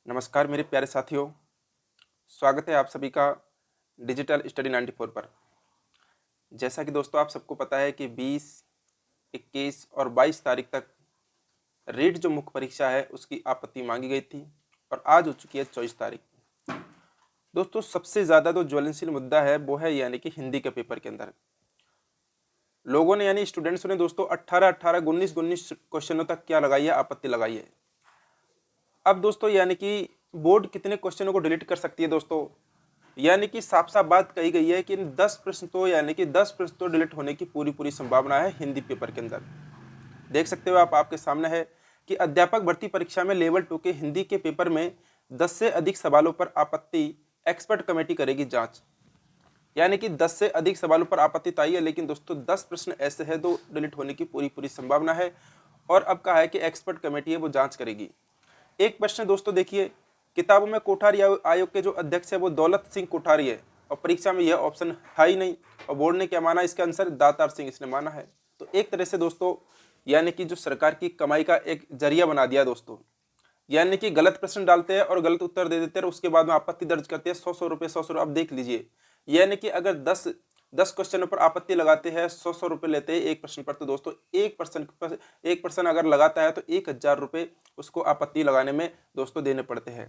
नमस्कार मेरे प्यारे साथियों, स्वागत है आप सभी का डिजिटल स्टडी 94 पर। जैसा कि दोस्तों आप सबको पता है कि 20, 21 और 22 तारीख तक रीट जो मुख्य परीक्षा है उसकी आपत्ति मांगी गई थी और आज हो चुकी है 24 तारीख। दोस्तों सबसे ज़्यादा जो ज्वलनशील मुद्दा है वो है यानी कि हिंदी के पेपर के अंदर लोगों ने यानी स्टूडेंट्स ने दोस्तों 18, 19 क्वेश्चनों तक क्या लगाई है, आपत्ति लगाई है। अब दोस्तों यानी कि बोर्ड कितने क्वेश्चनों को डिलीट कर सकती है दोस्तों, यानी कि साफ साफ बात कही गई है कि 10 प्रश्न तो यानी कि 10 प्रश्न तो डिलीट होने की पूरी पूरी संभावना है हिंदी पेपर के अंदर। देख सकते हो आप, आपके सामने है कि अध्यापक भर्ती परीक्षा में लेवल 2 के हिंदी के पेपर में 10 से अधिक सवालों पर आपत्ति एक्सपर्ट कमेटी करेगी जांच। यानी कि 10 से अधिक सवालों पर आपत्ति आई है, लेकिन दोस्तों 10 प्रश्न ऐसे हैं जो डिलीट होने की पूरी पूरी संभावना है और अब कहा है कि एक्सपर्ट कमेटी है वो जांच करेगी। एक प्रश्न दोस्तों देखिए, किताबों में कोठारी आयोग के जो अध्यक्ष है वो दौलत सिंह कोठारी है और परीक्षा में यह ऑप्शन है ही नहीं और बोर्ड ने क्या माना, इसका आंसर दातार सिंह इसने माना है। तो एक तरह से दोस्तों यानी कि जो सरकार की कमाई का एक जरिया बना दिया दोस्तों, यानी कि गलत प्रश्न डालते हैं और गलत उत्तर दे देते हैं और उसके बाद में आपत्ति दर्ज करते हैं। 100 रुपये 100 रुपये अब देख लीजिए, यानी कि अगर 10 क्वेश्चनों पर आपत्ति लगाते हैं 100 रुपये लेते हैं एक प्रश्न पर, तो दोस्तों एक पर्सन अगर लगाता है तो 1000 रुपये उसको आपत्ति लगाने में दोस्तों देने पड़ते हैं।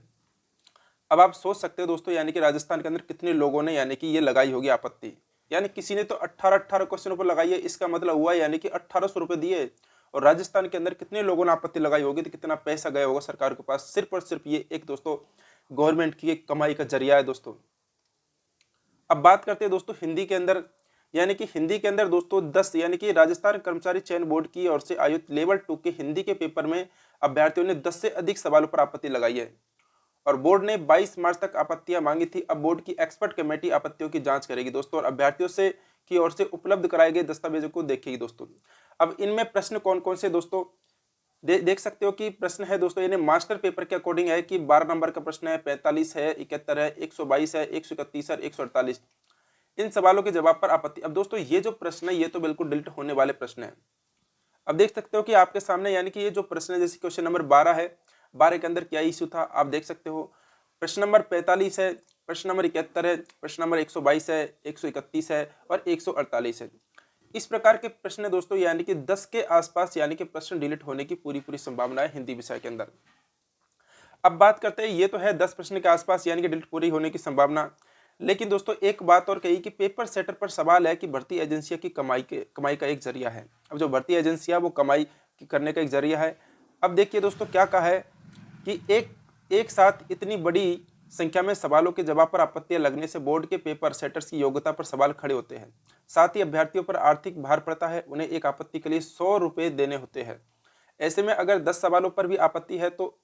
अब आप सोच सकते हो दोस्तों यानी कि राजस्थान के अंदर कितने लोगों ने यानी कि ये लगाई होगी आपत्ति। यानी किसी ने तो 18 क्वेश्चनों पर लगाई है, इसका मतलब हुआ यानी कि 1800 रुपये दिए। और राजस्थान के अंदर कितने लोगों ने आपत्ति लगाई होगी, तो कितना पैसा गया होगा सरकार के पास। सिर्फ और सिर्फ ये एक दोस्तों गवर्नमेंट की एक कमाई का जरिया है दोस्तों। अब बात करते हैं दोस्तों हिंदी के अंदर, यानी कि हिंदी के अंदर दोस्तों 10 यानी कि राजस्थान कर्मचारी चयन बोर्ड की ओर से आयोजित लेवल 2 के हिंदी के पेपर में अभ्यर्थियों ने 10 से अधिक सवालों पर आपत्ति लगाई है और बोर्ड ने 22 मार्च तक आपत्तियां मांगी थी। अब बोर्ड की एक्सपर्ट कमेटी आपत्तियों की जांच करेगी दोस्तों और अभ्यर्थियों से की ओर से उपलब्ध कराए गए दस्तावेजों को देखेगी दोस्तों। अब इनमें प्रश्न कौन कौन से दोस्तों देख सकते हो कि प्रश्न है दोस्तों, यानी मास्टर पेपर के अकॉर्डिंग है कि 12 नंबर का प्रश्न है, 45 है, 71 है, 122 है, 131 है, 148। इन सवालों के जवाब पर आपत्ति। अब दोस्तों ये जो प्रश्न है ये तो बिल्कुल डिलीट होने वाले प्रश्न है। अब देख सकते हो कि आपके सामने यानी कि ये जो प्रश्न है, जैसे क्वेश्चन नंबर 12 है, 12 के अंदर क्या इश्यू था आप देख सकते हो। प्रश्न नंबर 45 है, प्रश्न नंबर 71 है, प्रश्न नंबर 122 है, 131 है और 148 है। इस प्रकार के प्रश्न दोस्तों यानी कि 10 के आसपास यानी कि प्रश्न डिलीट होने की पूरी पूरी संभावना है हिंदी विषय के अंदर। अब बात करते हैं, ये तो है 10 प्रश्न के आसपास यानी कि डिलीट पूरी होने की संभावना। लेकिन दोस्तों एक बात और कही कि पेपर सेटर पर सवाल है कि भर्ती एजेंसियां की कमाई का एक जरिया है। अब जो भर्ती एजेंसियां वो कमाई करने का एक जरिया है। अब देखिए दोस्तों क्या कहा है कि एक साथ इतनी बड़ी संख्या में सवालों के जवाब पर आपत्तियां लगने से बोर्ड के पेपर सेटर्स की योग्यता पर सवाल खड़े होते हैं। साथ ही अभ्यर्थियों पर आर्थिक भार पड़ता है, उन्हें एक आपत्ति के लिए 100 रुपये देने होते हैं। ऐसे में अगर 10 सवालों पर भी आपत्ति है तो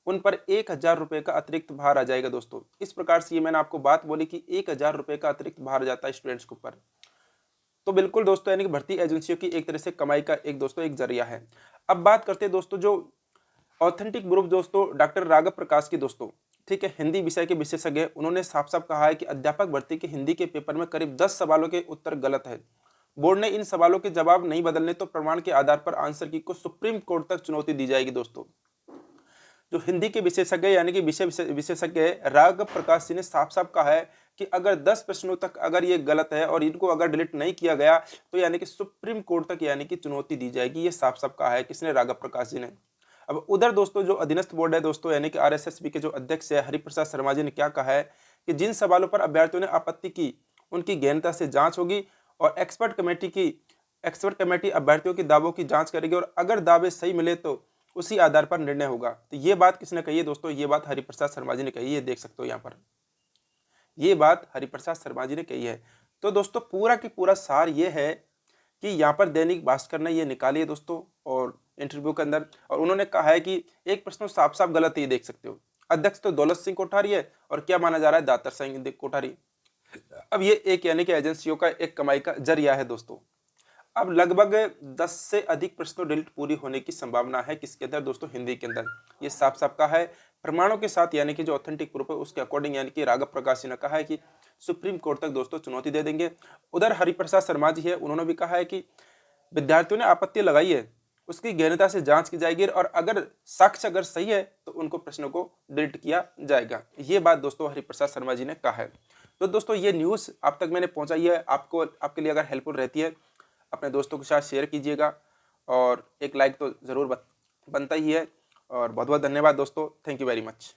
उन पर 1000 रुपये का अतिरिक्त भार आ जाएगा दोस्तों। इस प्रकार से ये मैंने आपको बात बोली कि 1000 रुपये का अतिरिक्त भार जाता है स्टूडेंट्स के ऊपर। तो बिल्कुल दोस्तों यानी कि भर्ती एजेंसियों की एक तरह से कमाई का एक दोस्तों एक जरिया है। अब बात करते हैं दोस्तों जो ऑथेंटिक ग्रुप दोस्तों डॉक्टर राघव प्रकाश की दोस्तों, ठीक है, हिंदी विषय के विशेषज्ञ, उन्होंने साफ साफ कहा है कि अध्यापक भर्ती के हिंदी के पेपर में करीब 10 सवालों के उत्तर गलत है। बोर्ड ने इन सवालों के जवाब नहीं बदलने तो प्रमाण के आधार पर आंसर की को सुप्रीम कोर्ट तक चुनौती दी जाएगी दोस्तों। जो हिंदी के विशेषज्ञ यानी कि विषय विशेषज्ञ राघव प्रकाश जी ने साफ साफ कहा है कि अगर 10 प्रश्नों तक अगर ये गलत है और इनको अगर डिलीट नहीं किया गया तो यानी कि सुप्रीम कोर्ट तक यानी कि चुनौती दी जाएगी। ये साफ साफ कहा है किसने, राघव प्रकाश जी ने। अब उधर दोस्तों जो अधीनस्थ बोर्ड है दोस्तों यानी कि आरएसएसबी के जो अध्यक्ष है हरिप्रसाद शर्मा जी ने क्या कहा है कि जिन सवालों पर अभ्यर्थियों ने आपत्ति की उनकी गहनता से जांच होगी और एक्सपर्ट कमेटी अभ्यर्थियों के दावों की जांच करेगी और अगर दावे सही मिले तो उसी आधार पर निर्णय होगा। तो ये बात किसने कही है दोस्तों, ये बात हरिप्रसाद शर्मा जी ने कही है। देख सकते हो यहाँ पर ये बात हरिप्रसाद शर्मा जी ने कही है। तो दोस्तों पूरा की पूरा सार ये है कि यहाँ पर दैनिक भास्कर ने ये निकाली है दोस्तों और इंटरव्यू के अंदर, और उन्होंने कहा है कि एक प्रश्न साफ साफ गलत है। ये देख सकते हो, अध्यक्ष तो दौलत सिंह कोठारी है और क्या माना जा रहा है, दातर सिंह कोठारी। अब ये एक यानी कि एजेंसियों का एक कमाई का जरिया है दोस्तों। अब लगभग 10 से अधिक प्रश्नों डिलीट पूरी होने की संभावना है किसके अंदर दोस्तों, हिंदी के अंदर। ये साफ साफ कहा है प्रमाणों के साथ यानी कि जो ऑथेंटिक प्रूफ है उसके अकॉर्डिंग, यानी कि राघव प्रकाश जी ने कहा है कि सुप्रीम कोर्ट तक दोस्तों चुनौती दे देंगे। उधर हरिप्रसाद शर्मा जी है, उन्होंने भी कहा है कि विद्यार्थियों ने आपत्ति लगाई है उसकी गहनता से जांच की जाएगी और अगर साक्ष्य अगर सही है तो उनको प्रश्नों को डिलीट किया जाएगा। ये बात दोस्तों हरिप्रसाद शर्मा जी ने कहा है। तो दोस्तों ये न्यूज़ आप तक मैंने पहुंचाई है, आपको आपके लिए अगर हेल्पफुल रहती है अपने दोस्तों के साथ शेयर कीजिएगा और एक लाइक तो ज़रूर बनता ही है। और बहुत बहुत धन्यवाद दोस्तों, थैंक यू वेरी मच।